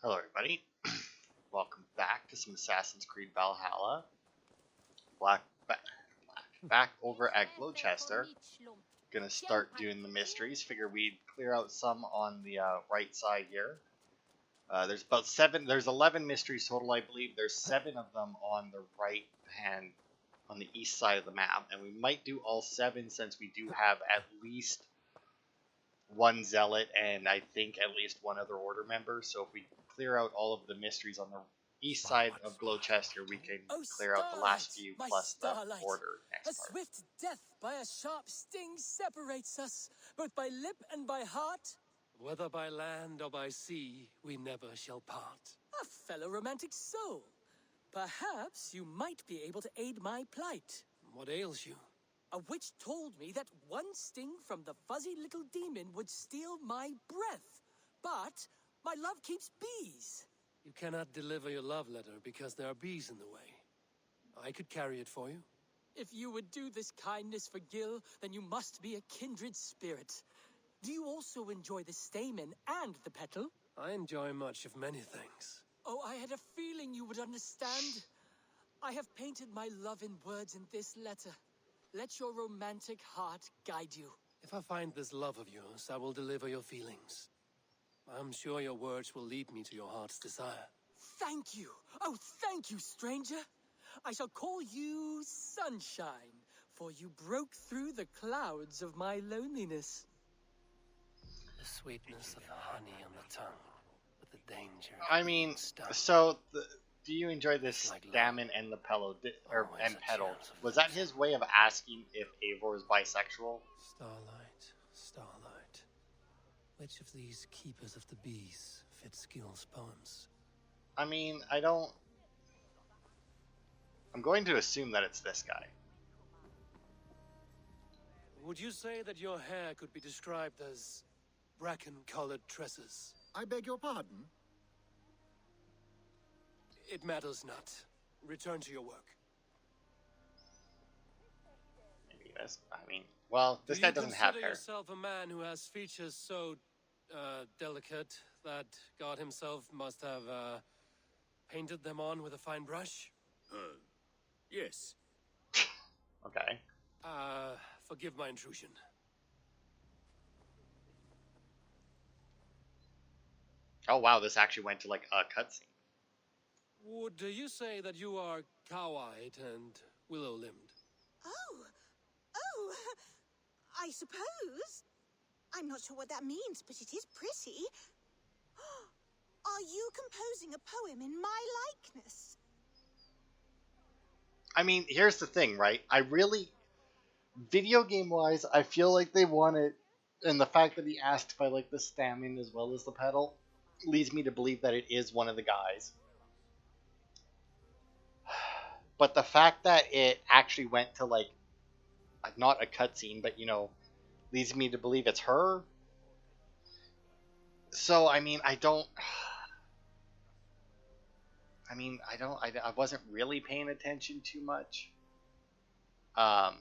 Hello everybody, welcome back to some Assassin's Creed Valhalla. Back over at Gloweschire. Gonna start doing the mysteries. Figure we'd clear out some on the right side here. There's about 7, there's 11 mysteries total I believe. There's 7 of them on the right hand, on the east side of the map. And we might do all 7 since we do have at least one zealot and I think at least one other order member. So if we clear out all of the mysteries on the east side of Gloweschire, we can clear out the last few plus the order next part. A swift death by a sharp sting separates us, both by lip and by heart. Whether by land or by sea, we never shall part. A fellow romantic soul. Perhaps you might be able to aid my plight. What ails you? A witch told me that one sting from the fuzzy little demon would steal my breath. But my love keeps bees. You cannot deliver your love letter because there are bees in the way. I could carry it for you. If you would do this kindness for Gil, then you must be a kindred spirit. Do you also enjoy the stamen and the petal? I enjoy much of many things. Oh, I had a feeling you would understand. I have painted my love in words in this letter. Let your romantic heart guide you. If I find this love of yours, I will deliver your feelings. I'm sure your words will lead me to your heart's desire. Thank you. Oh, thank you, stranger. I shall call you Sunshine, for you broke through the clouds of my loneliness. The sweetness of the honey on the tongue, but the danger. I mean, so do you enjoy this stammen and the petal? And petal? Was that his way of asking if Eivor is bisexual? Starlight, starlight. Which of these keepers of the bees fits Gil's poems? I mean, I'm going to assume that it's this guy. Would you say that your hair could be described as bracken-colored tresses? I beg your pardon? It matters not. Return to your work. Maybe this. I mean, well, this guy doesn't have hair. Do you consider yourself a man who has features so delicate that God himself must have painted them on with a fine brush? Yes. Okay. Forgive my intrusion. Oh wow, this actually went to like a cutscene. Would you say that you are cow-eyed and willow-limbed? Oh, I suppose. I'm not sure what that means, but it is pretty. Are you composing a poem in my likeness? I mean, here's the thing, right? Video game-wise, I feel like they want it, and the fact that he asked if I like the stamen as well as the petal leads me to believe that it is one of the guys. But the fact that it actually went to like not a cutscene, but leads me to believe it's her. So I wasn't really paying attention too much. Fuck.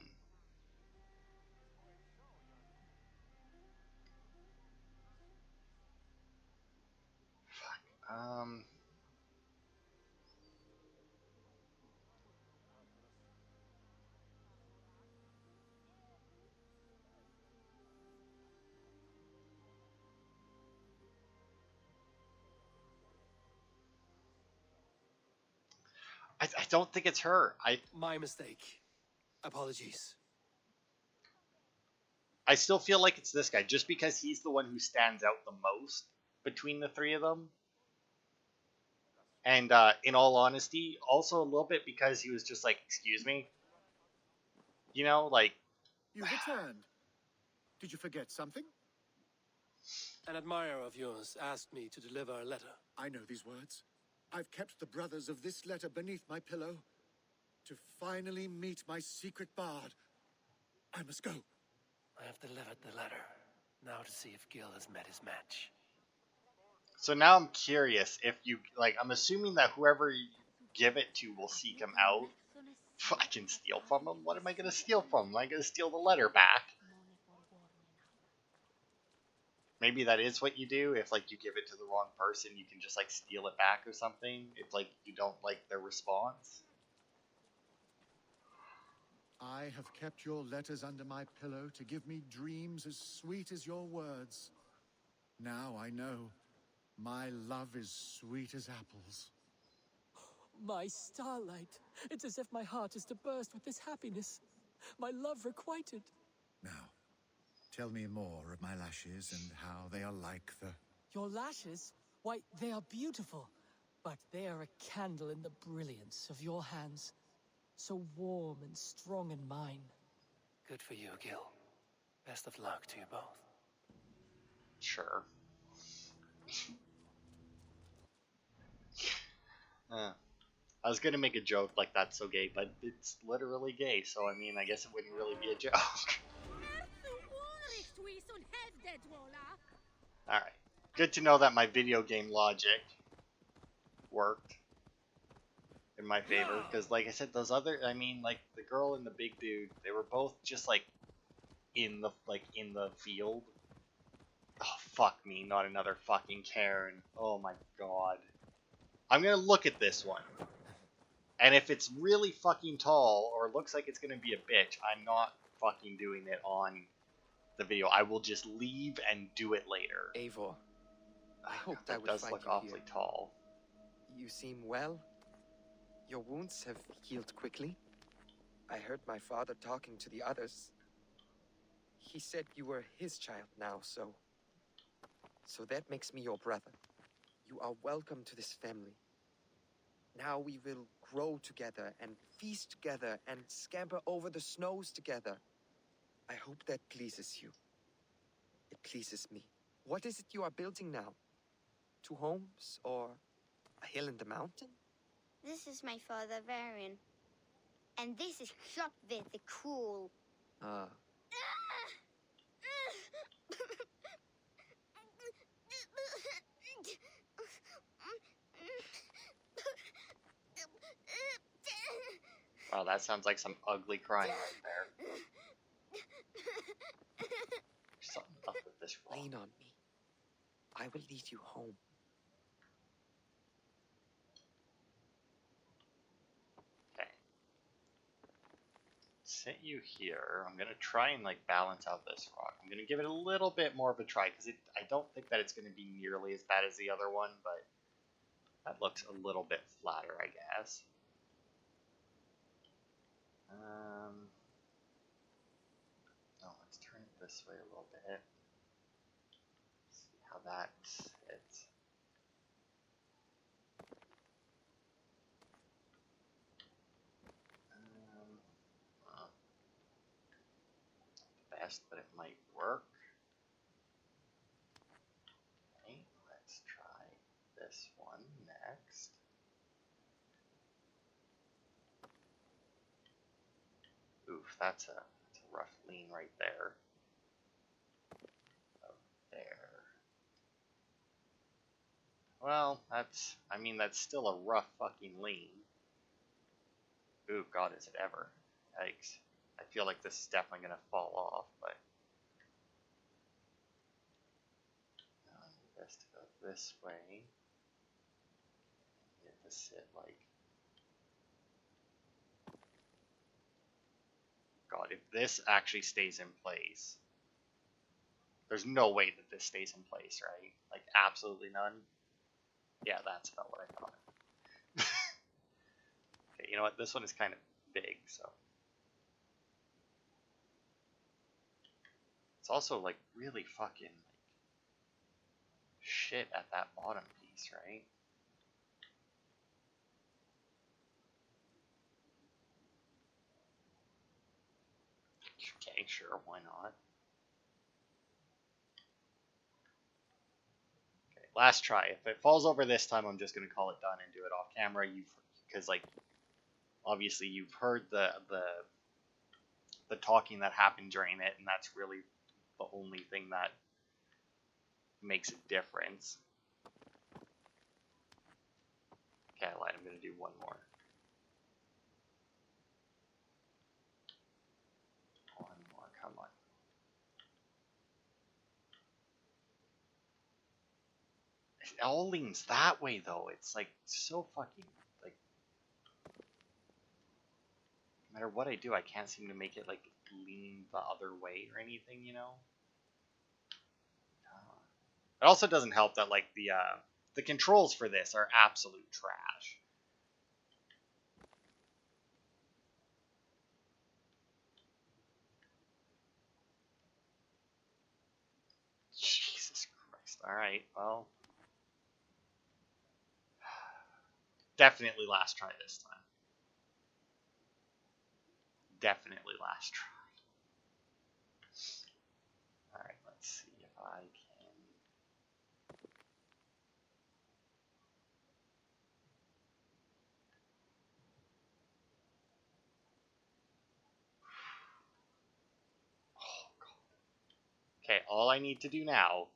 I don't think it's her. My mistake. Apologies. I still feel like it's this guy, just because he's the one who stands out the most between the three of them. And in all honesty, also a little bit because he was just like, excuse me? Like... You returned. Did you forget something? An admirer of yours asked me to deliver a letter. I know these words. I've kept the brothers of this letter beneath my pillow. To finally meet my secret bard. I must go. I have delivered the letter. Now to see if Gil has met his match. So now I'm curious if you, I'm assuming that whoever you give it to will seek him out. I can steal from him? What am I going to steal from him? Am I going to steal the letter back? maybe that is what you do. If like you give it to the wrong person, you can just like steal it back or something. If like you don't like their response. I have kept your letters under my pillow to give me dreams as sweet as your words. Now I know my love is sweet as apples. My starlight. It's as if my heart is to burst with this happiness. My love requited. Now, tell me more of my lashes and how they are like the... Your lashes? Why, they are beautiful. But they are a candle in the brilliance of your hands. So warm and strong in mine. Good for you, Gil. Best of luck to you both. Sure. I was gonna make a joke like that's so gay, but it's literally gay, so I mean, I guess it wouldn't really be a joke. Alright. Good to know that my video game logic worked in my favor, because like I said, those other, I mean, like, the girl and the big dude, they were both just, like, in the field. Oh, fuck me, not another fucking Karen. Oh my god. I'm gonna look at this one. And if it's really fucking tall, or looks like it's gonna be a bitch, I'm not fucking doing it on the video. I will just leave and do it later. Eivor, I hoped I That would does find look you awfully here. tall. You seem well. Your wounds have healed quickly. I heard my father talking to the others. He said you were his child now, so that makes me your brother. You are welcome to this family. Now we will grow together and feast together and scamper over the snows together. I hope that pleases you. It pleases me. What is it you are building now? 2 homes or a hill in the mountain? This is my father, Varian. And this is Shopvit the Cruel. Ah. Wow, that sounds like some ugly crying right there. There's something up with this rock. Lean on me. I will lead you home. Okay. Sit you here. I'm gonna try and like balance out this rock. I'm gonna give it a little bit more of a try because I don't think that it's gonna be nearly as bad as the other one, but that looks a little bit flatter, I guess. No, let's turn it this way a little bit. See how that fits. Not the best, but it might work. Okay, let's try this one next. Oof, that's a rough lean right there. Oh, there. Well, I mean, that's still a rough fucking lean. Ooh, God, is it ever. Yikes. I feel like this is definitely going to fall off, but... Now I need this to go this way. Get to sit like... God, if this actually stays in place... There's no way that this stays in place, right? Like, absolutely none? Yeah, that's about what I thought. Okay, you know what? This one is kind of big, so... It's also, like, really fucking, like, shit at that bottom piece, right? Okay, sure, why not? Okay, last try. If it falls over this time, I'm just gonna call it done and do it off camera. Because like, obviously you've heard the talking that happened during it, and that's really the only thing that makes a difference. Okay, I lied. I'm gonna do one more. One more, come on. all leans that way, though. It's like so fucking, like, no matter what I do, I can't seem to make it like lean the other way or anything, you know? It also doesn't help that like the controls for this are absolute trash. Jesus Christ. Alright, well. Definitely last try this time. Definitely last try. Alright, let's see if I can. Oh, God. Okay, all I need to do now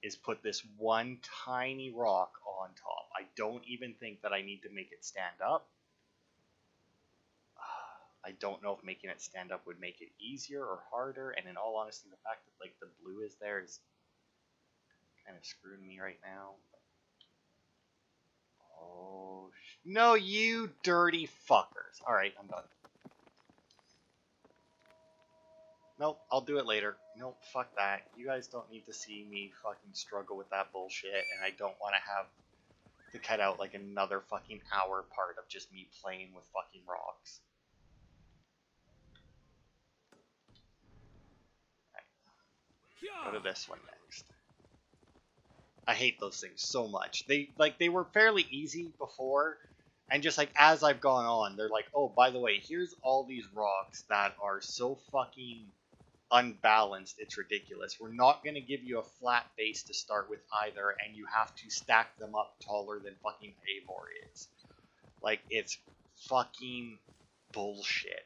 is put this one tiny rock on top. I don't even think that I need to make it stand up. I don't know if making it stand up would make it easier or harder, and in all honesty, the fact that like the blue is there is kind of screwing me right now. Oh, no, you dirty fuckers. Alright, I'm done. Nope, I'll do it later. Nope, fuck that. You guys don't need to see me fucking struggle with that bullshit, and I don't want to have to cut out like another fucking hour part of just me playing with fucking rocks. Right, go to this one next. I hate those things so much. They were fairly easy before, and just like as I've gone on, they're like, oh, by the way, here's all these rocks that are so fucking unbalanced, it's ridiculous. We're not going to give you a flat base to start with either, and you have to stack them up taller than fucking Eivor is. Like, it's fucking bullshit.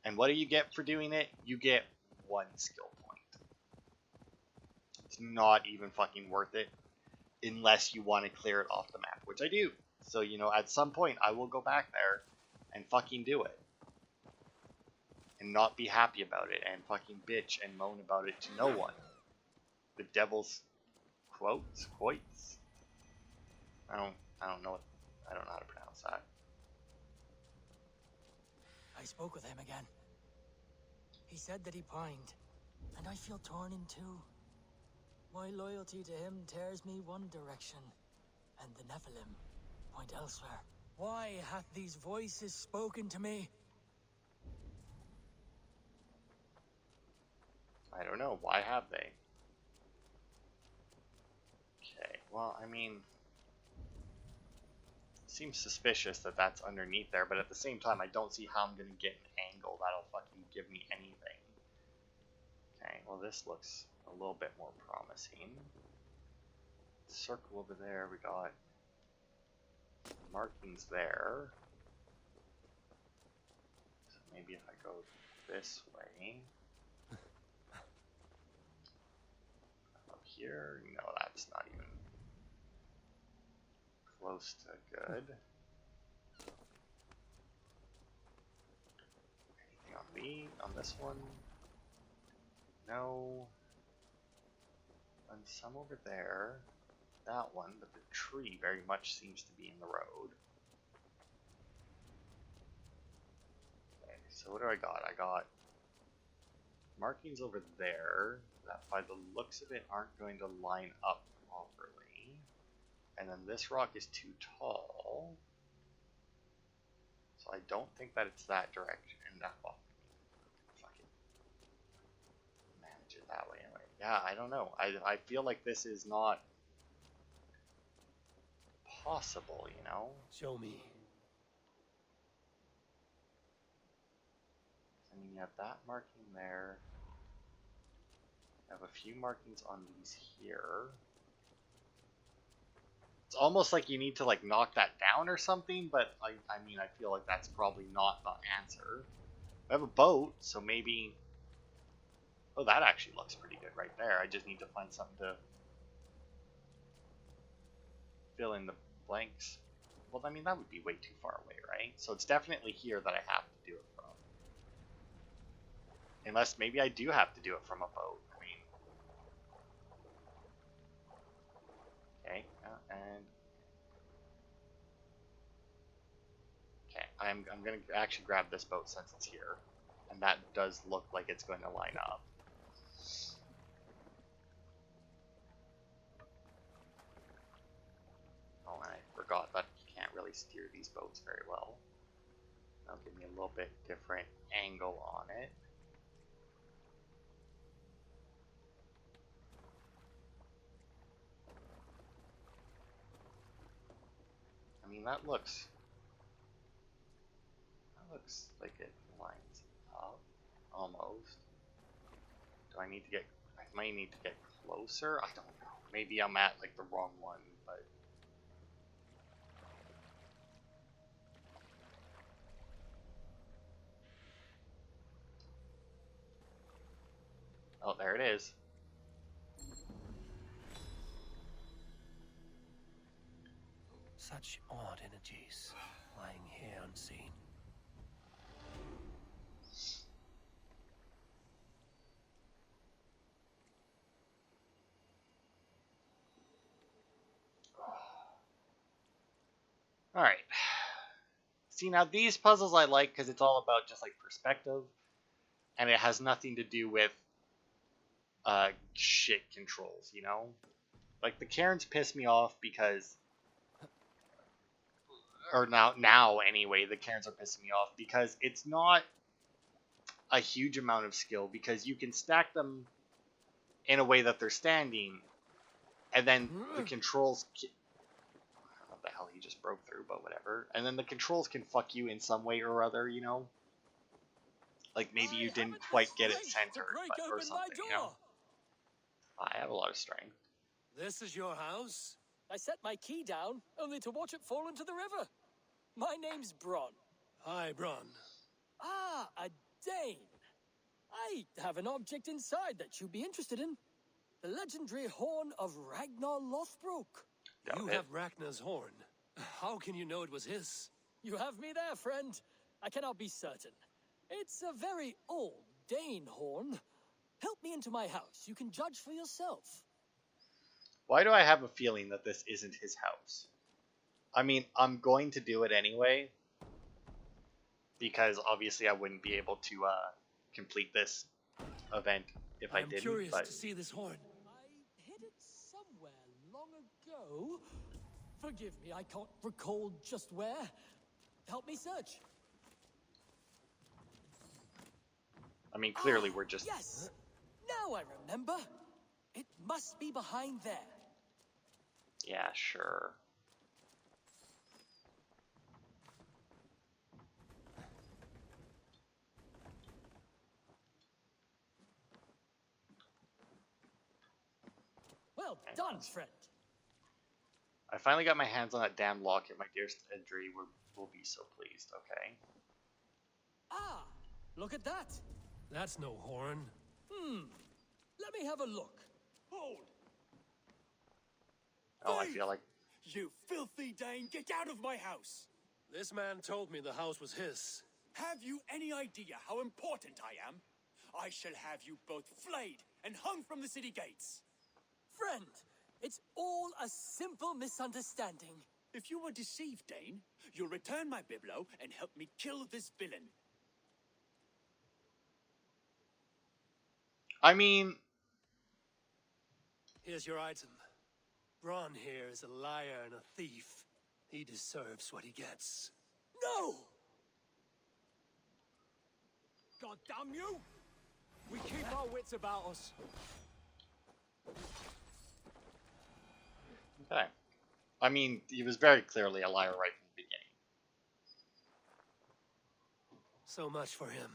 And what do you get for doing it? You get 1 skill point. It's not even fucking worth it unless you want to clear it off the map, which I do. So, you know, at some point I will go back there and fucking do it. And not be happy about it and fucking bitch and moan about it to no one. The devil's quotes? I don't know how to pronounce that. I spoke with him again. He said that he pined, and I feel torn in two. My loyalty to him tears me one direction, and the Nephilim point elsewhere. Why hath these voices spoken to me? I don't know. Why have they? Okay, well, I mean, it seems suspicious that that's underneath there, but at the same time, I don't see how I'm going to get an angle that'll fucking give me anything. Okay, well, this looks a little bit more promising. Circle over there, we got markings there. So maybe if I go this way. Up here, no, that's not even close to good. Anything on this one? No. And some over there. That one, but the tree very much seems to be in the road. Okay, so what do I got? I got markings over there that by the looks of it aren't going to line up properly. And then this rock is too tall. So I don't think that it's that direction. Well, fuck it. Manage it that way anyway. Yeah, I don't know. I feel like this is not possible, you know? Show me. I mean, you have that marking there. You have a few markings on these here. It's almost like you need to like knock that down or something, but I mean, I feel like that's probably not the answer. I have a boat, so maybe... Oh, that actually looks pretty good right there. I just need to find something to fill in the blanks. Well, I mean, that would be way too far away, right? So it's definitely here that I have to do it from. Unless maybe I do have to do it from a boat. I mean, And okay, I'm gonna actually grab this boat since it's here, and that does look like it's going to line up. Oh, and I forgot that you can't really steer these boats very well. That'll give me a little bit different angle on it. I mean, that looks like it lines up almost. Do I need to get? I might need to get closer. I don't know. Maybe I'm at like the wrong one, but oh, there it is. Such odd energies lying here unseen. All right. See, now these puzzles I like because it's all about just like perspective, and it has nothing to do with shit controls, you know? Like the Karens piss me off because, or now anyway, the Karens are pissing me off because it's not a huge amount of skill because you can stack them in a way that they're standing, and then the controls. I don't know what the hell he just broke through, but whatever. And then the controls can fuck you in some way or other, you know? Like maybe you didn't quite get it centered or something, you know? I have a lot of strength. This is your house? I set my key down, only to watch it fall into the river. My name's Bron. Hi, Bron. Ah, a Dane. I have an object inside that you'd be interested in. The legendary horn of Ragnar Lothbrok. You have Ragnar's horn. How can you know it was his? You have me there, friend. I cannot be certain. It's a very old Dane horn. Help me into my house. You can judge for yourself. Why do I have a feeling that this isn't his house? I mean, I'm going to do it anyway, because obviously I wouldn't be able to complete this event if I didn't. I'm curious to see this horn. I hid it somewhere long ago. Forgive me, I can't recall just where. Help me search. I mean, clearly we're just... Yes! Now I remember. It must be behind there. Yeah, sure. Well done, friend. I finally got my hands on that damn locket. My dearest Edry will be so pleased, okay? Ah, look at that. That's no horn. Let me have a look. Hold. Oh, I feel like... You filthy Dane, get out of my house! This man told me the house was his. Have you any idea how important I am? I shall have you both flayed and hung from the city gates. Friend, it's all a simple misunderstanding. If you were deceived, Dane, you'll return my biblo and help me kill this villain. I mean... Here's your item. Bron here is a liar and a thief. He deserves what he gets. No! God damn you! We keep our wits about us. Okay. I mean, he was very clearly a liar right from the beginning. So much for him.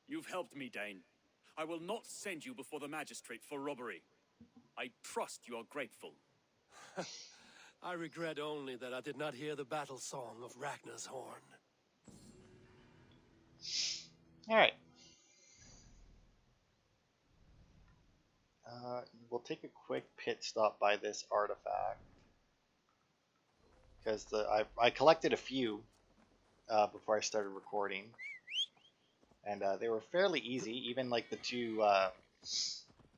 You've helped me, Dane. I will not send you before the magistrate for robbery. I trust you are grateful. I regret only that I did not hear the battle song of Ragnar's horn. Alright. We'll take a quick pit stop by this artifact. Because I collected a few before I started recording. And they were fairly easy. Even like the two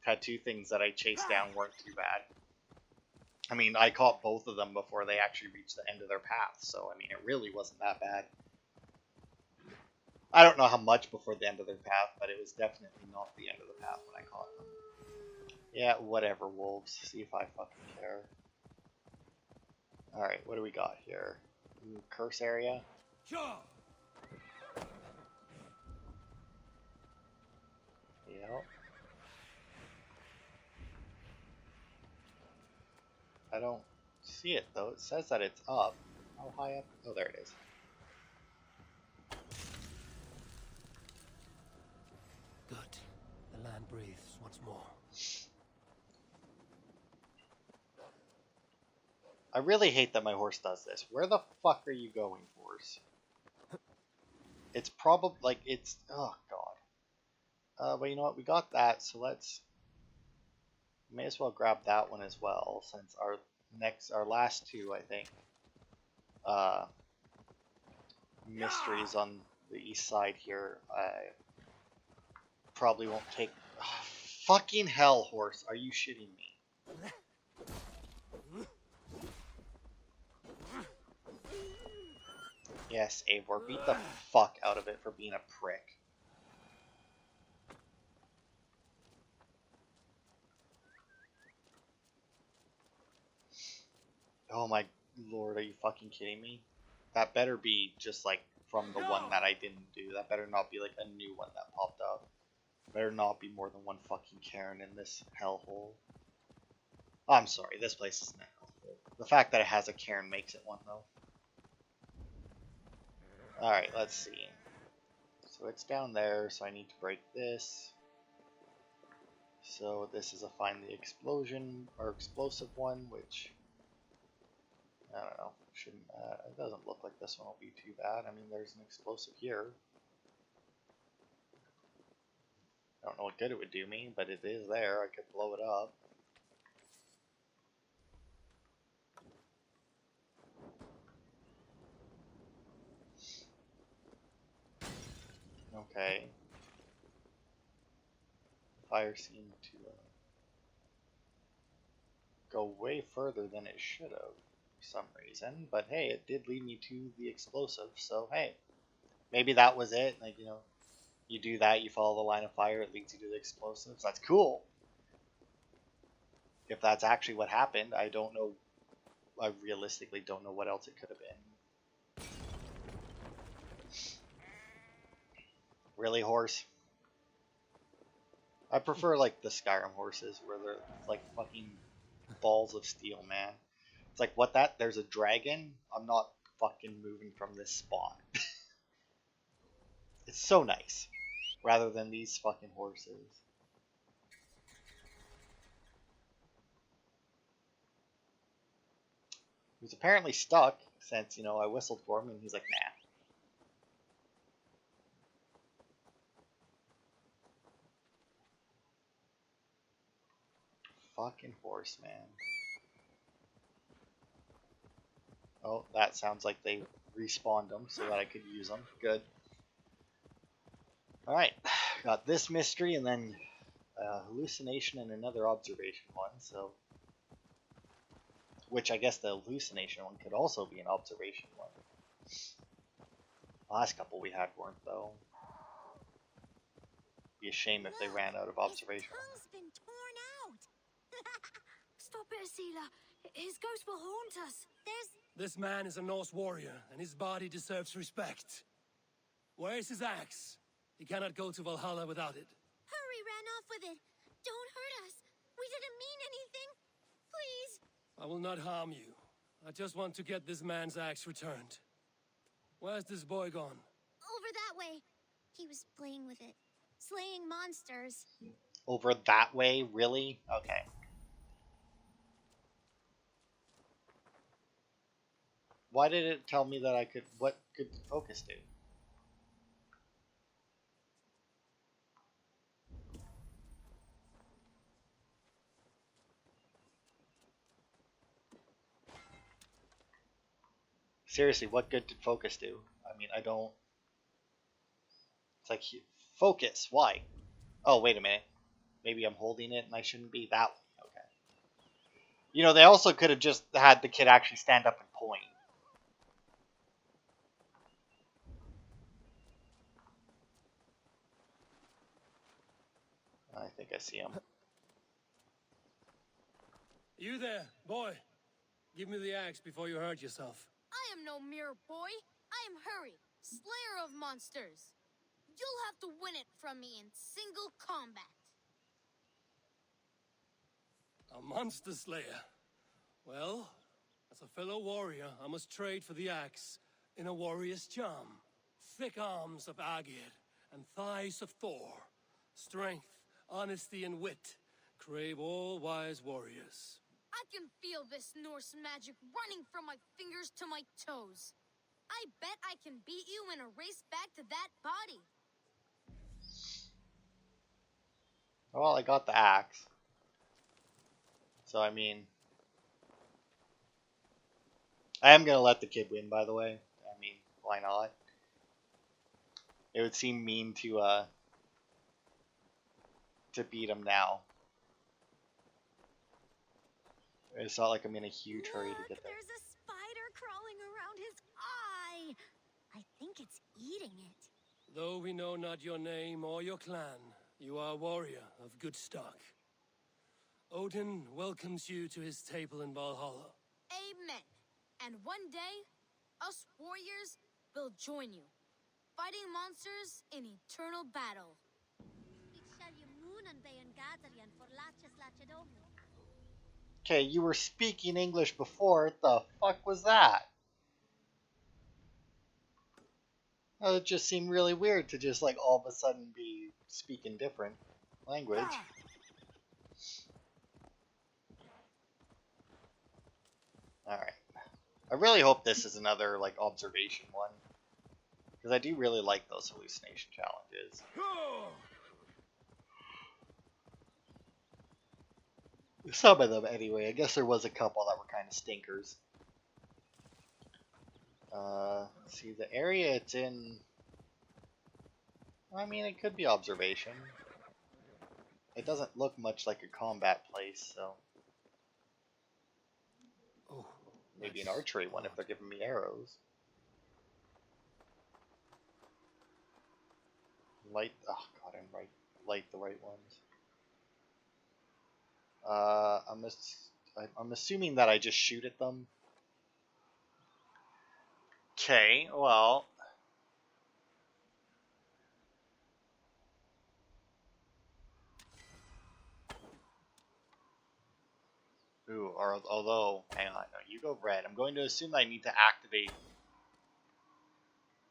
tattoo things that I chased down weren't too bad. I mean, I caught both of them before they actually reached the end of their path, so I mean, it really wasn't that bad. I don't know how much before the end of their path, but it was definitely not the end of the path when I caught them. Yeah, whatever, wolves. See if I fucking care. Alright, what do we got here? Ooh, curse area? Sure. Yep. I don't see it, though. It says that it's up. How high up? Oh, there it is. Good. The land breathes once more. I really hate that my horse does this. Where the fuck are you going, horse? It's probably, like, it's... Oh, God. But you know what? We got that, so let's... May as well grab that one as well, since our last two, I think, mysteries on the east side here, probably won't take... Oh, fucking hell, horse. Are you shitting me? Yes, Eivor, beat the fuck out of it for being a prick. Oh my lord, are you fucking kidding me? That better be just like from the one that I didn't do. That better not be like a new one that popped up. Better not be more than one fucking Karen in this hellhole. Oh, I'm sorry, this place isn't a hellhole. The fact that it has a Karen makes it one though. Alright, let's see. So it's down there, so I need to break this. So this is a find the explosion or explosive one, which I don't know. Shouldn't it doesn't look like this one will be too bad. I mean, there's an explosive here. I don't know what good it would do me, but it is there. I could blow it up. Okay. Fire seemed to go way further than it should have for some reason. But hey, it did lead me to the explosive. So hey, maybe that was it. Like, you know, you do that, you follow the line of fire, it leads you to the explosives. That's cool. If that's actually what happened, I don't know. I realistically don't know what else it could have been. Really, horse? I prefer like the Skyrim horses where they're like fucking balls of steel, man. It's like, what that? There's a dragon? I'm not fucking moving from this spot. It's so nice. Rather than these fucking horses. He's apparently stuck since, you know, I whistled for him and he's like, nah. Fucking horse, man. Oh, that sounds like they respawned them so that I could use them. Good. Alright, got this mystery and then hallucination and another observation one, so... Which I guess the hallucination one could also be an observation one. The last couple we had weren't, though. Be a shame if they ran out of observation. His been torn out. Stop it, Asila. His ghost will haunt us. This man is a Norse warrior, and his body deserves respect. Where is his axe? He cannot go to Valhalla without it. Hurry ran off with it. Don't hurt us. We didn't mean anything. Please. I will not harm you. I just want to get this man's axe returned. Where's this boy gone? Over that way. He was playing with it. Slaying monsters. Over that way? Really? Okay. Why did it tell me that I could... What could focus do? Seriously, what good did focus do? I mean, I don't... It's like, focus, why? Oh, wait a minute. Maybe I'm holding it and I shouldn't be that way. Okay. You know, they also could have just had the kid actually stand up and point. I think I see him. You there, boy. Give me the axe before you hurt yourself. I am no mere boy. I am Hurry, slayer of monsters. You'll have to win it from me in single combat. A monster slayer. Well, as a fellow warrior, I must trade for the axe in a warrior's charm. Thick arms of Agir and thighs of Thor. Strength, honesty, and wit crave all wise warriors. I can feel this Norse magic running from my fingers to my toes. I bet I can beat you in a race back to that body. Well, I got the axe. So, I mean... I am going to let the kid win, by the way. I mean, why not? It would seem mean to beat him now. It's not like I'm in a huge hurry to get there. There's a spider crawling around his eye. I think it's eating it. Though we know not your name or your clan, you are a warrior of good stock. Odin welcomes you to his table in Valhalla. Amen. And one day, us warriors will join you, fighting monsters in eternal battle. Okay, you were speaking English before. What the fuck was that? It just seemed really weird to just like all of a sudden be speaking different language. Alright. I really hope this is another like observation one. Because I do really like those hallucination challenges. Some of them anyway. I guess there was a couple that were kind of stinkers. See, the area it's in... I mean, it could be observation. It doesn't look much like a combat place, so... Oh, maybe an archery one if they're giving me arrows. Light... oh god, light the right ones. I'm assuming that I just shoot at them. Okay, well... ooh, or, although... hang on, no, you go red. I'm going to assume that I need to activate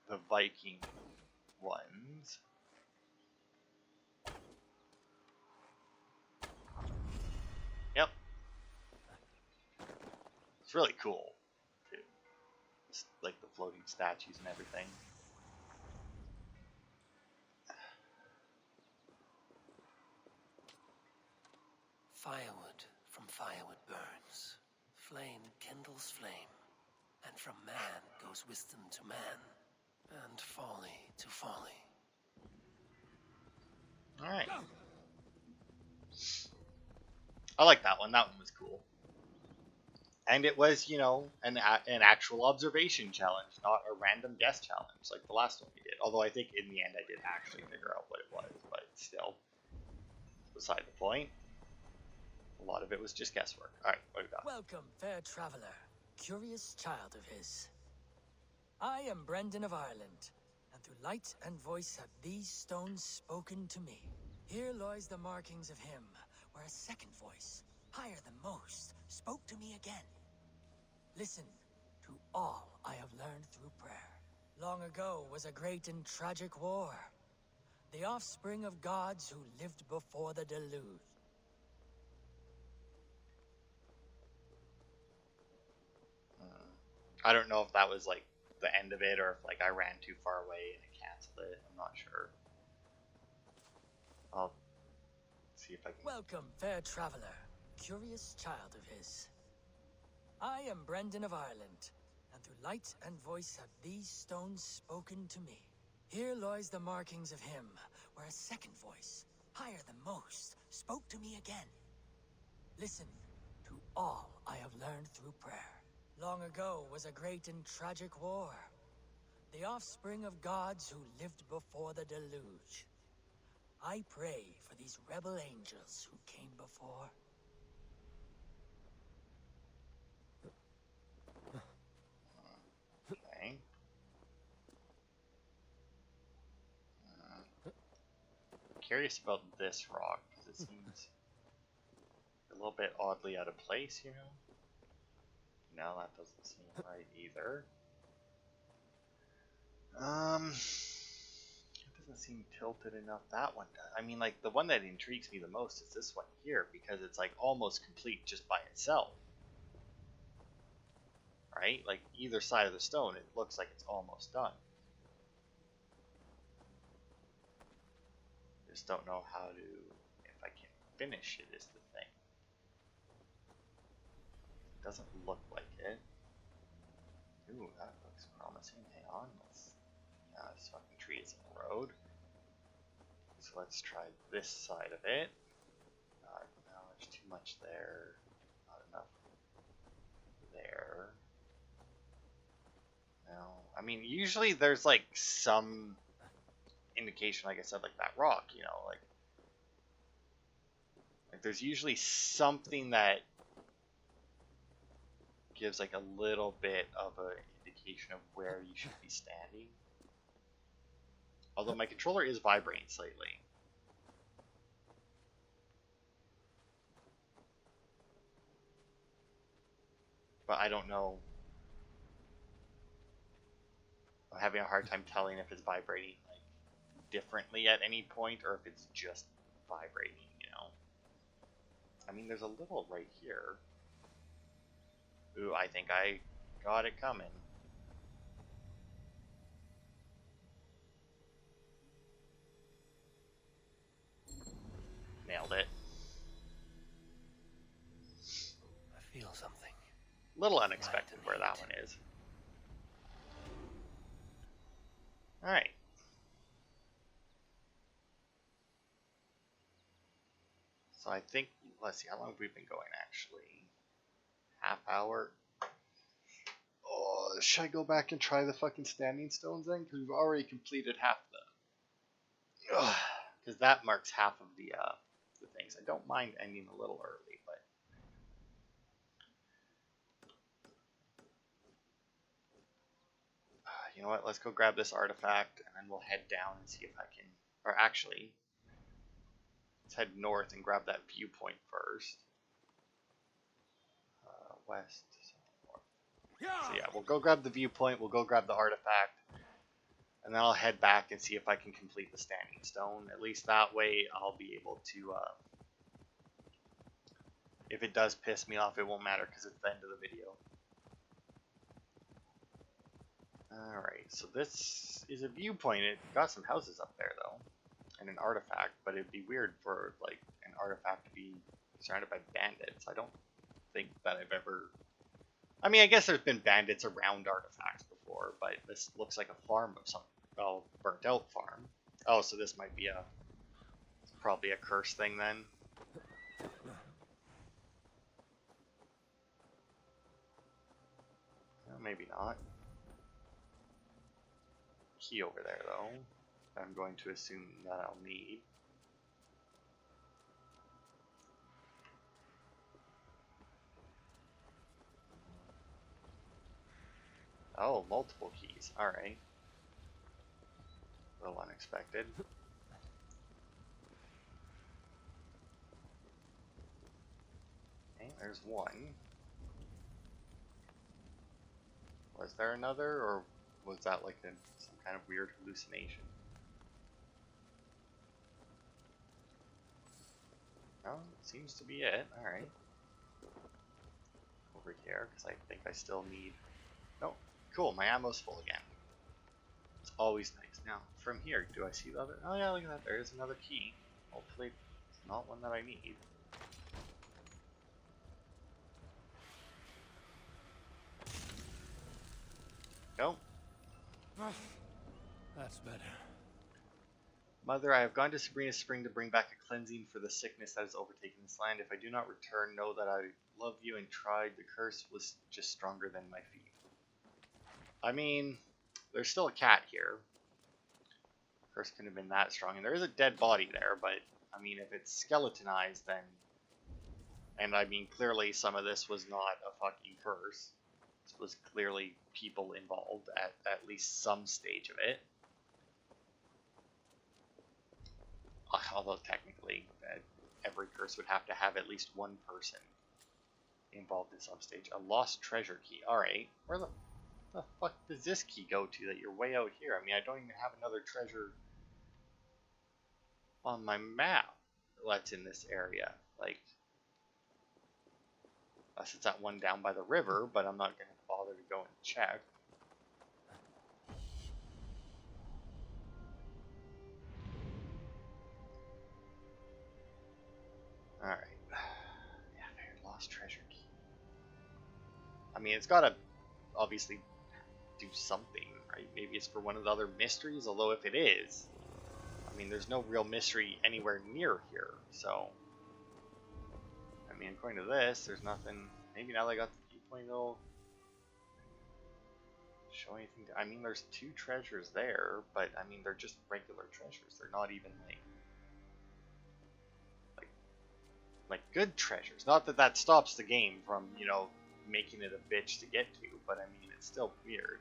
the Viking ones. Yep. It's really cool, too. Just like the floating statues and everything. Firewood from firewood burns. Flame kindles flame. And from man goes wisdom to man. And folly to folly. Alright. I like that one. That one was cool. And it was, you know, an actual observation challenge, not a random guess challenge like the last one we did. Although I think in the end I did actually figure out what it was, but still, beside the point. A lot of it was just guesswork. Alright, what do we got? Welcome, fair traveler, curious child of his. I am Brendan of Ireland, and through light and voice have these stones spoken to me. Here lies the markings of him, where a second voice, higher than most, spoke to me again. Listen to all I have learned through prayer. Long ago was a great and tragic war, the offspring of gods who lived before the deluge. I don't know if that was like the end of it or if like I ran too far away and it canceled it. I'm not sure. I'll see if I can... Welcome, fair traveler, curious child of his. I am Brendan of Ireland, and through light and voice have these stones spoken to me. Here lies the markings of him, where a second voice, higher than most, spoke to me again. Listen to All I have learned through prayer. Long ago was a great and tragic war. The offspring of gods who lived before the deluge. I pray for these rebel angels who came before. Okay. Curious about this rock because it seems a little bit oddly out of place, you know? No, that doesn't seem right either. It doesn't seem tilted enough. That one does. I mean, like, the one that intrigues me the most is this one here because it's like almost complete just by itself. Right? Like, either side of the stone, it looks like it's almost done. Just don't know how to, if I can finish it is the thing. It doesn't look like it. Ooh, that looks promising. Hang on, this fucking tree is in the road. So let's try this side of it. No, there's too much there. Not enough there. No, I mean, usually there's like some indication, like I said, like that rock, you know, like there's usually something that gives like a little bit of an indication of where you should be standing. Although my controller is vibrating slightly. But I don't know. I'm having a hard time telling if it's vibrating like differently at any point or if it's just vibrating, you know. I mean, there's a little right here. Ooh, I think I got it coming. Nailed it. I feel something. Little unexpected where that one is. Alright. So I think, let's see, how long have we been going actually? Half hour? Oh, should I go back and try the fucking standing stones then? Because we've already completed half of them. Because that marks half of the things. I don't mind ending a little early, but you know what? Let's go grab this artifact, and then we'll head down and see if I can. Or actually, let's head north and grab that viewpoint first. West. So yeah, we'll go grab the viewpoint. We'll go grab the artifact, and then I'll head back and see if I can complete the standing stone. At least that way, I'll be able to. If it does piss me off, it won't matter because it's the end of the video. Alright, so this is a viewpoint. It got some houses up there, though, and an artifact, but it'd be weird for, like, an artifact to be surrounded by bandits. I don't think that I've ever... I mean, I guess there's been bandits around artifacts before, but this looks like a farm of some... well, burnt out farm. Oh, so this might be a... it's probably a curse thing, then. Well, maybe not. Key over there, though. I'm going to assume that I'll need. Oh, multiple keys. Alright. A little unexpected. Okay, there's one. Was there another, or was that like some kind of weird hallucination? No, it seems to be it. Alright. Over here, because I think I still need... oh, cool, my ammo's full again. It's always nice. Now, from here, do I see the other... oh yeah, look at that, there's another key. Hopefully it's not one that I need. Go. That's better. Mother, I have gone to Sabrina's spring to bring back a cleansing for the sickness that has overtaken this land. If I do not return, know that I love you and tried. The curse was just stronger than my feet. I mean, there's still a cat here. Curse couldn't have been that strong. And there is a dead body there, but, I mean, if it's skeletonized, then... And, I mean, clearly some of this was not a fucking curse. This was clearly people involved at least some stage of it. Although, technically, every curse would have to have at least one person involved in some stage. A lost treasure key. Alright, where the fuck does this key go to that you're way out here? I mean, I don't even have another treasure on my map that's in this area. Like, unless it's that one down by the river, but I'm not going to bother to go and check. Alright. Yeah, lost treasure key. I mean, it's got to obviously do something, right? Maybe it's for one of the other mysteries, although if it is, I mean, there's no real mystery anywhere near here, so... I mean, according to this, there's nothing... Maybe now that I got the key point, it'll show anything... I mean, there's two treasures there, but, I mean, they're just regular treasures. They're not even, like good treasures. Not that that stops the game from, you know, making it a bitch to get to, but, I mean, it's still weird.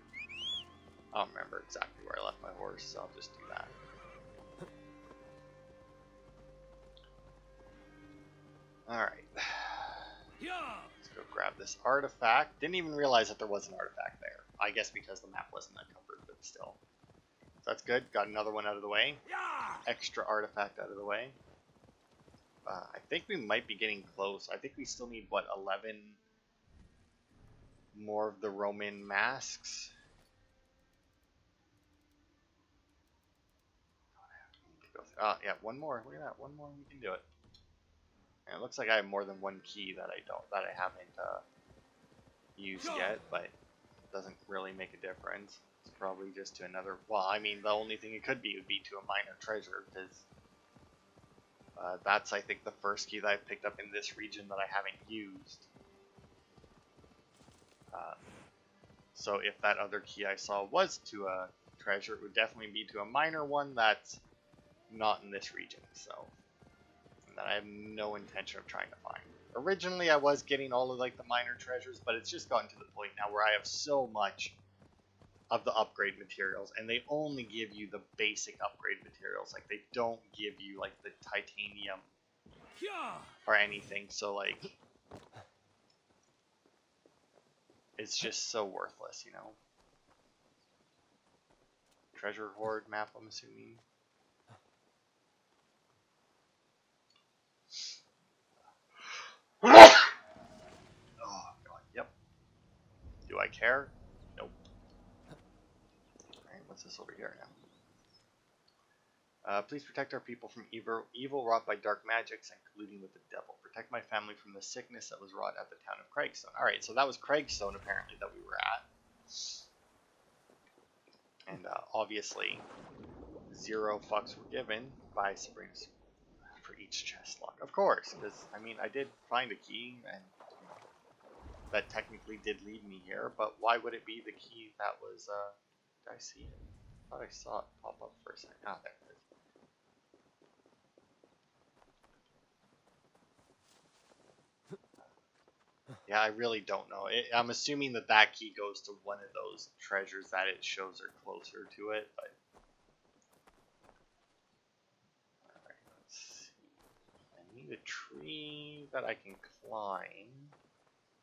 I don't remember exactly where I left my horse, so I'll just do that. Alright. Let's go grab this artifact. Didn't even realize that there was an artifact there. I guess because the map wasn't uncovered, but still. So that's good. Got another one out of the way. Extra artifact out of the way. I think we might be getting close. I think we still need, what, 11 more of the Roman masks? Yeah, one more. Look at that. One more, we can do it. And it looks like I have more than one key that I haven't used yet, but it doesn't really make a difference. It's probably just to another. Well, I mean, the only thing it could be would be to a minor treasure, because that's, I think, the first key that I picked up in this region that I haven't used. So if that other key I saw was to a treasure, it would definitely be to a minor one that's not in this region, so that I have no intention of trying to find. Originally I was getting all of like the minor treasures, but it's just gotten to the point now where I have so much of the upgrade materials, and they only give you the basic upgrade materials. Like, they don't give you like the titanium or anything, so like it's just so worthless, you know. Treasure hoard map, I'm assuming. Oh god, yep. Do I care? Nope. Alright, what's this over here now? Please protect our people from evil wrought by dark magics and colluding with the devil. Protect my family from the sickness that was wrought at the town of Craigstone. Alright, so that was Craigstone apparently that we were at. And obviously, 0 fucks were given by Sabrina for each chest lock. Of course, because, I mean, I did find a key, and that technically did lead me here, but why would it be the key that was, did I see it? I thought I saw it pop up for a second. Ah, there it is. Yeah, I really don't know. I'm assuming that that key goes to one of those treasures that it shows are closer to it, but... Alright, let's see. I need a tree that I can climb.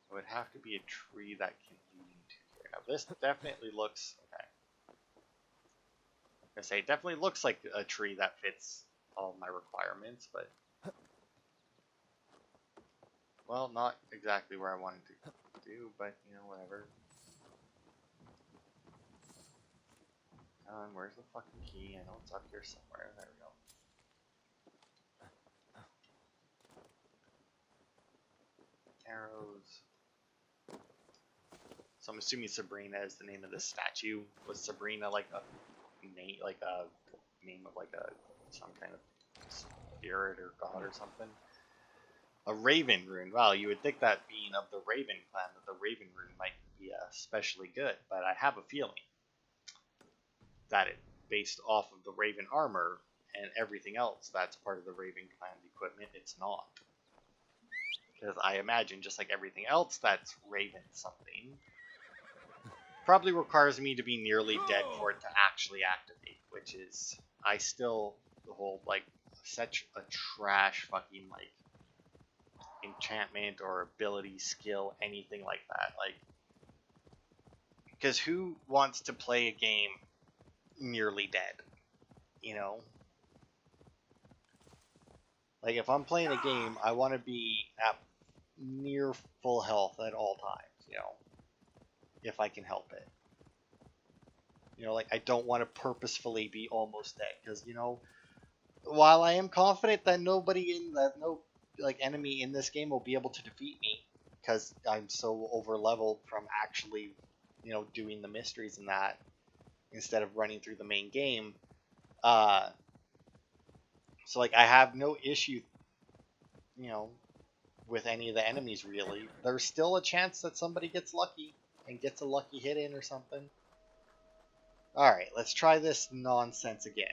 It would have to be a tree that can lead to here. Now, this definitely looks... Okay. I say, it definitely looks like a tree that fits all of my requirements, but... Well, not exactly where I wanted to do, but, you know, whatever. Where's the fucking key? I know it's up here somewhere. There we go. Arrows. So I'm assuming Sabrina is the name of this statue. Was Sabrina like a name, of like a some kind of spirit or god or something. A raven rune. Wow, you would think that being of the Raven clan, that the raven rune might be especially good, but I have a feeling that it, based off of the raven armor and everything else that's part of the Raven clan equipment, it's not. Because I imagine just like everything else that's raven something, probably requires me to be nearly dead for it to actually activate, which is, I still hold like such a trash fucking like enchantment or ability, skill, anything like that. Like, because who wants to play a game nearly dead? You know? Like, if I'm playing a game, I want to be at near full health at all times, you know? If I can help it. You know, like, I don't want to purposefully be almost dead, because, you know, while I am confident that no like enemy in this game will be able to defeat me, because I'm so over leveled from actually, you know, doing the mysteries and that instead of running through the main game. So like I have no issue, you know, with any of the enemies really. There's still a chance that somebody gets lucky and gets a lucky hit in or something. All right, let's try this nonsense again.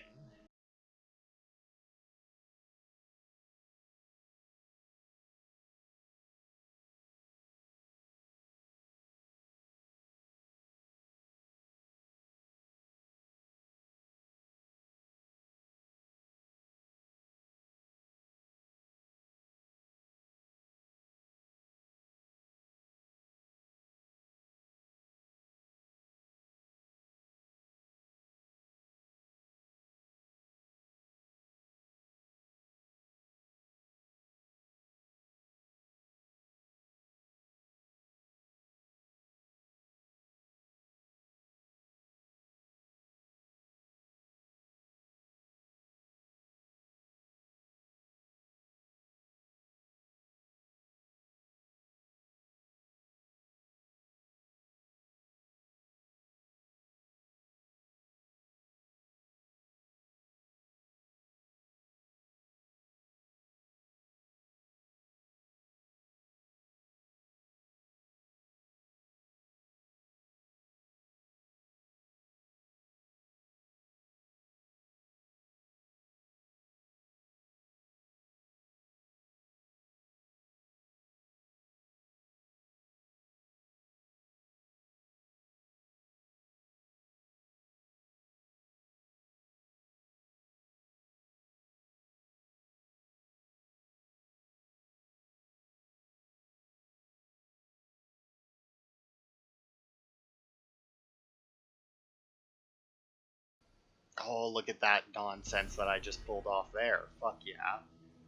Oh, look at that nonsense that I just pulled off there. Fuck yeah.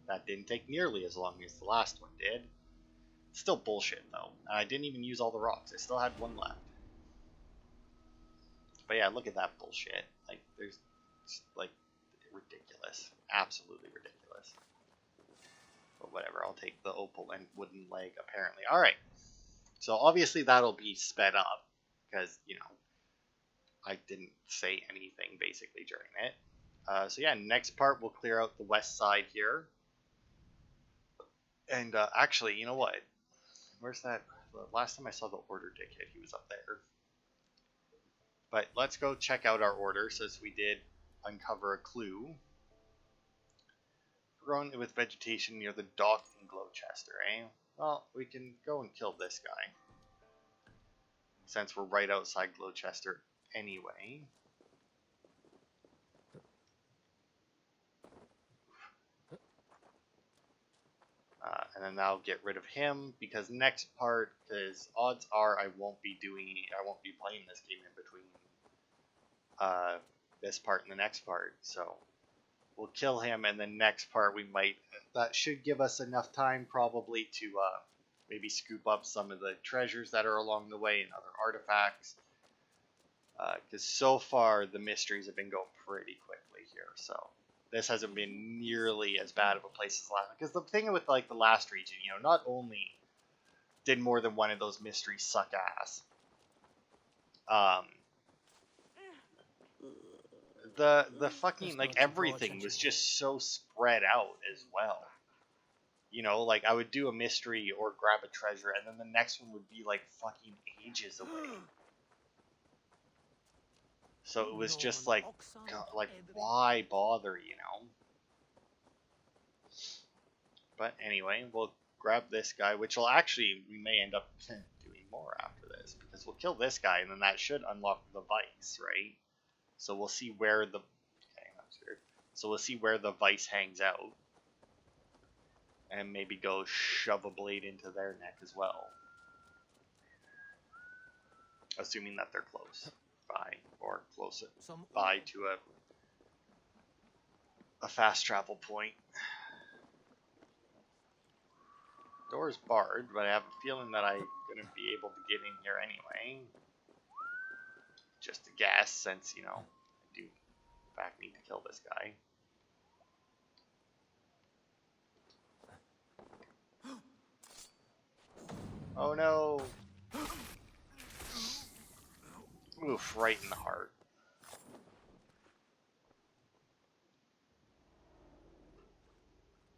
That didn't take nearly as long as the last one did. Still bullshit though. And I didn't even use all the rocks. I still had one left. But yeah, look at that bullshit. Like, there's, like, ridiculous. Absolutely ridiculous. But whatever, I'll take the opal and wooden leg, apparently. Alright. So obviously that'll be sped up. Because, you know, I didn't say anything, basically, during it. So yeah, next part we'll clear out the west side here. And actually, you know what? Where's that? The last time I saw the order ticket, he was up there. But let's go check out our order, since we did uncover a clue. Grown with vegetation near the dock in Gloweschire, eh? Well, we can go and kill this guy, since we're right outside Gloweschire anyway. And then I'll get rid of him, because next part, because odds are I won't be playing this game in between this part and the next part, so we'll kill him, and the next part that should give us enough time probably to maybe scoop up some of the treasures that are along the way and other artifacts, because so far the mysteries have been going pretty quickly here, so this hasn't been nearly as bad of a place as last. Because the thing with like the last region, you know, not only did more than one of those mysteries suck ass, the fucking Best like not to draw everything attention was here. just so spread out as well. You know, like I would do a mystery or grab a treasure, and then the next one would be like fucking ages away. So it was just like, God, like why bother, you know? But anyway, we'll grab this guy, which will actually, we may end up doing more after this, because we'll kill this guy, and then that should unlock the vice, right? So we'll see where the, okay, that's weird. So we'll see where the vice hangs out, and maybe go shove a blade into their neck as well. Assuming that they're close by, or close by to a fast travel point. Door's barred, but I have a feeling that I'm gonna be able to get in here anyway. Just a guess, since, you know, I do in fact need to kill this guy. Oh no! Oof, right in the heart.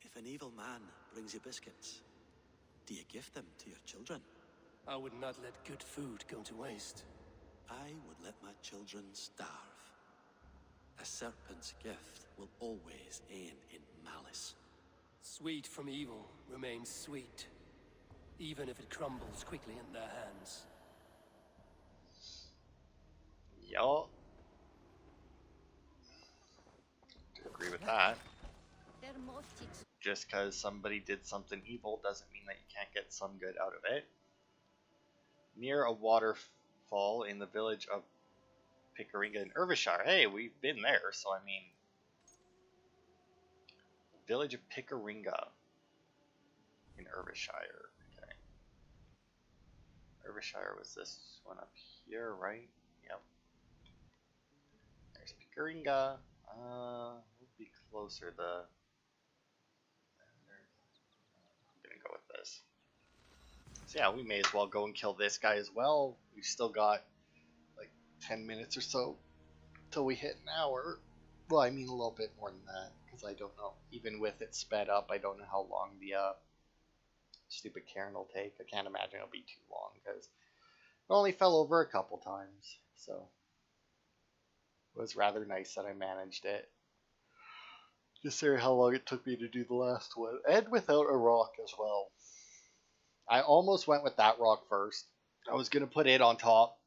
If an evil man brings you biscuits, do you give them to your children? I would not let good food go to waste. I would let my children starve. A serpent's gift will always end in malice. Sweet from evil remains sweet, even if it crumbles quickly in their hands. Yup. Agree with that. Just because somebody did something evil doesn't mean that you can't get some good out of it. Near a waterfall in the village of Pickeringa in Eivor. Hey, we've been there, so I mean... Village of Pickeringa in Eivor. Okay. Eivor was this one up here, right? Yep. There's Pickeringa. We'll be closer. I'm gonna go with this. So yeah, we may as well go and kill this guy as well. We've still got like 10 minutes or so till we hit an hour. Well, I mean a little bit more than that, because I don't know. Even with it sped up, I don't know how long the stupid cairn will take. I can't imagine it'll be too long, because it only fell over a couple times. So it was rather nice that I managed it. Just hear how long it took me to do the last one, and without a rock as well. I almost went with that rock first. I was going to put it on top,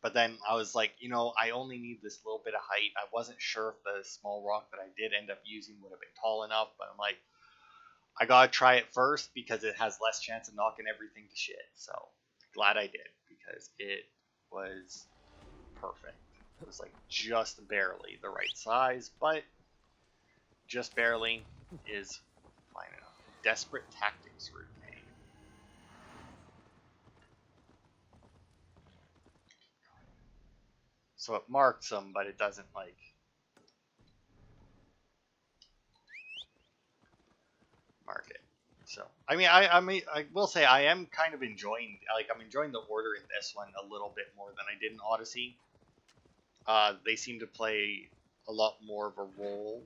but then I was like, you know, I only need this little bit of height. I wasn't sure if the small rock that I did end up using would have been tall enough, but I'm like, I got to try it first because it has less chance of knocking everything to shit. So glad I did, because it was perfect. It was like just barely the right size, but just barely is fine enough. Desperate tactics route. So it marks them, but it doesn't like mark it. So I mean, I will say I am kind of enjoying, like, I'm enjoying the order in this one a little bit more than I did in Odyssey. They seem to play a lot more of a role.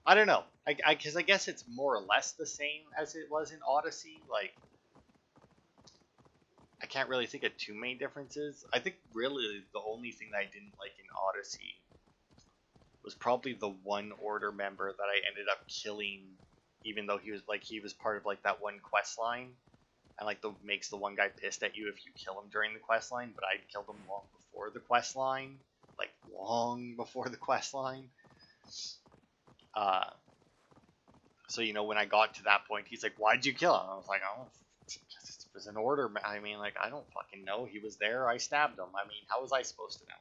I don't know, because I guess it's more or less the same as it was in Odyssey. Like, I can't really think of too many differences. I think really the only thing that I didn't like in Odyssey was probably the one order member that I ended up killing, even though he was part of like that one quest line, and like makes the one guy pissed at you if you kill him during the quest line. But I killed him long before the quest line, like long before the quest line. So you know, when I got to that point, he's like, "Why'd you kill him?" I was like, "Oh, it was an order." I mean, like, I don't fucking know. He was there. I stabbed him. I mean, how was I supposed to know?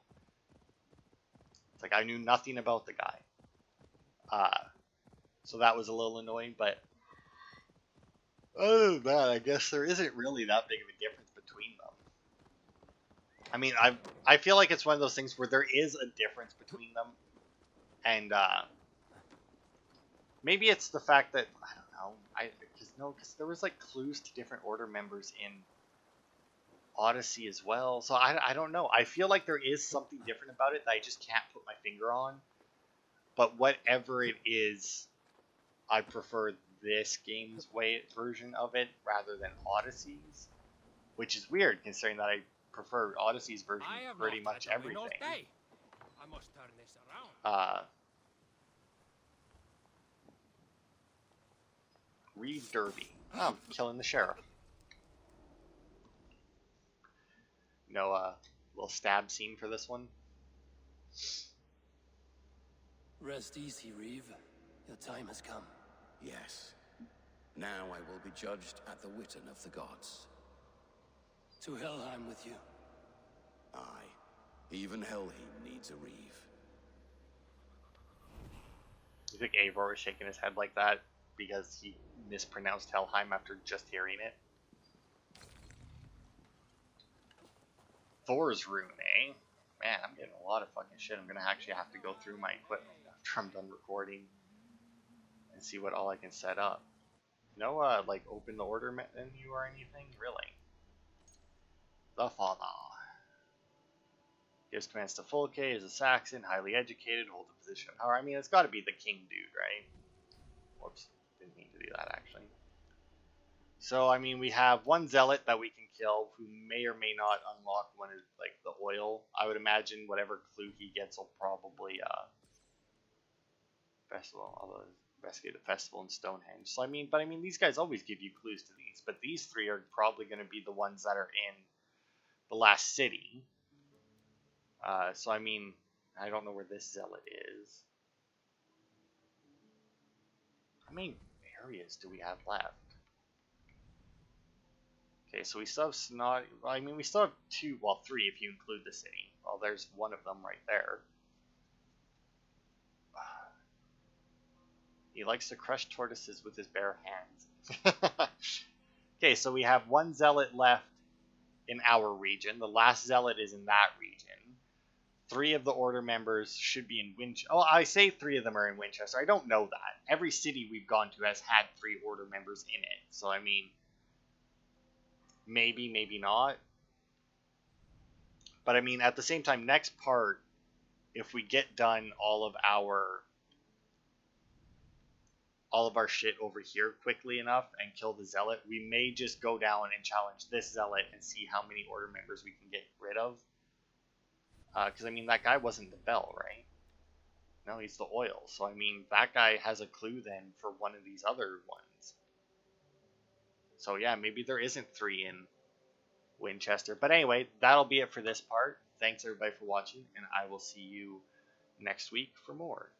It's like I knew nothing about the guy. So that was a little annoying, but other than that, I guess there isn't really that big of a difference between them. I mean, I feel like it's one of those things where there is a difference between them, and maybe it's the fact that I don't know. Because there was like clues to different order members in Odyssey as well. So I don't know. I feel like there is something different about it that I just can't put my finger on. But whatever it is, I prefer this game's version of it rather than Odyssey's, which is weird considering that I prefer Odyssey's version pretty much everything. I must turn this around. Reed Derby. Oh, I'm killing the sheriff. No, little stab scene for this one. Rest easy, Reeve. Your time has come. Yes. Now I will be judged at the Witten of the gods. To Helheim with you. Aye. Even Helheim needs a Reeve. You think Eivor was shaking his head like that because he mispronounced Helheim after just hearing it? Thor's rune, eh? Man, I'm getting a lot of fucking shit. I'm gonna actually have to go through my equipment after I'm done recording and see what all I can set up. No, like open the order menu or anything? Really? The Father. Gives commands to Fulke, is a Saxon, highly educated, holds a position of power. I mean, it's gotta be the king dude, right? Whoops, didn't mean to do that, actually. So, I mean, we have one zealot that we can kill who may or may not unlock one of, like, the oil. I would imagine whatever clue he gets will probably, investigate the festival in Stonehenge. So, I mean, these guys always give you clues to these, but these three are probably going to be the ones that are in the last city. So, I mean, I don't know where this zealot is. How many areas do we have left? Okay, so we still have Snot. Well, I mean, we still have two, well, three if you include the city. Well, there's one of them right there. He likes to crush tortoises with his bare hands. Okay, so we have one zealot left in our region. The last zealot is in that region. 3 of the order members should be in Winchester. Oh, I say 3 of them are in Winchester. I don't know that. Every city we've gone to has had 3 order members in it. So, I mean, maybe, maybe not. But, I mean, at the same time, next part, if we get done all of our shit over here quickly enough and kill the zealot, we may just go down and challenge this zealot and see how many order members we can get rid of. Because, I mean, that guy wasn't the bell, right? No, he's the oil. So, I mean, that guy has a clue then for one of these other ones. So, yeah, maybe there isn't 3 in Winchester. But anyway, that'll be it for this part. Thanks, everybody, for watching, and I will see you next week for more.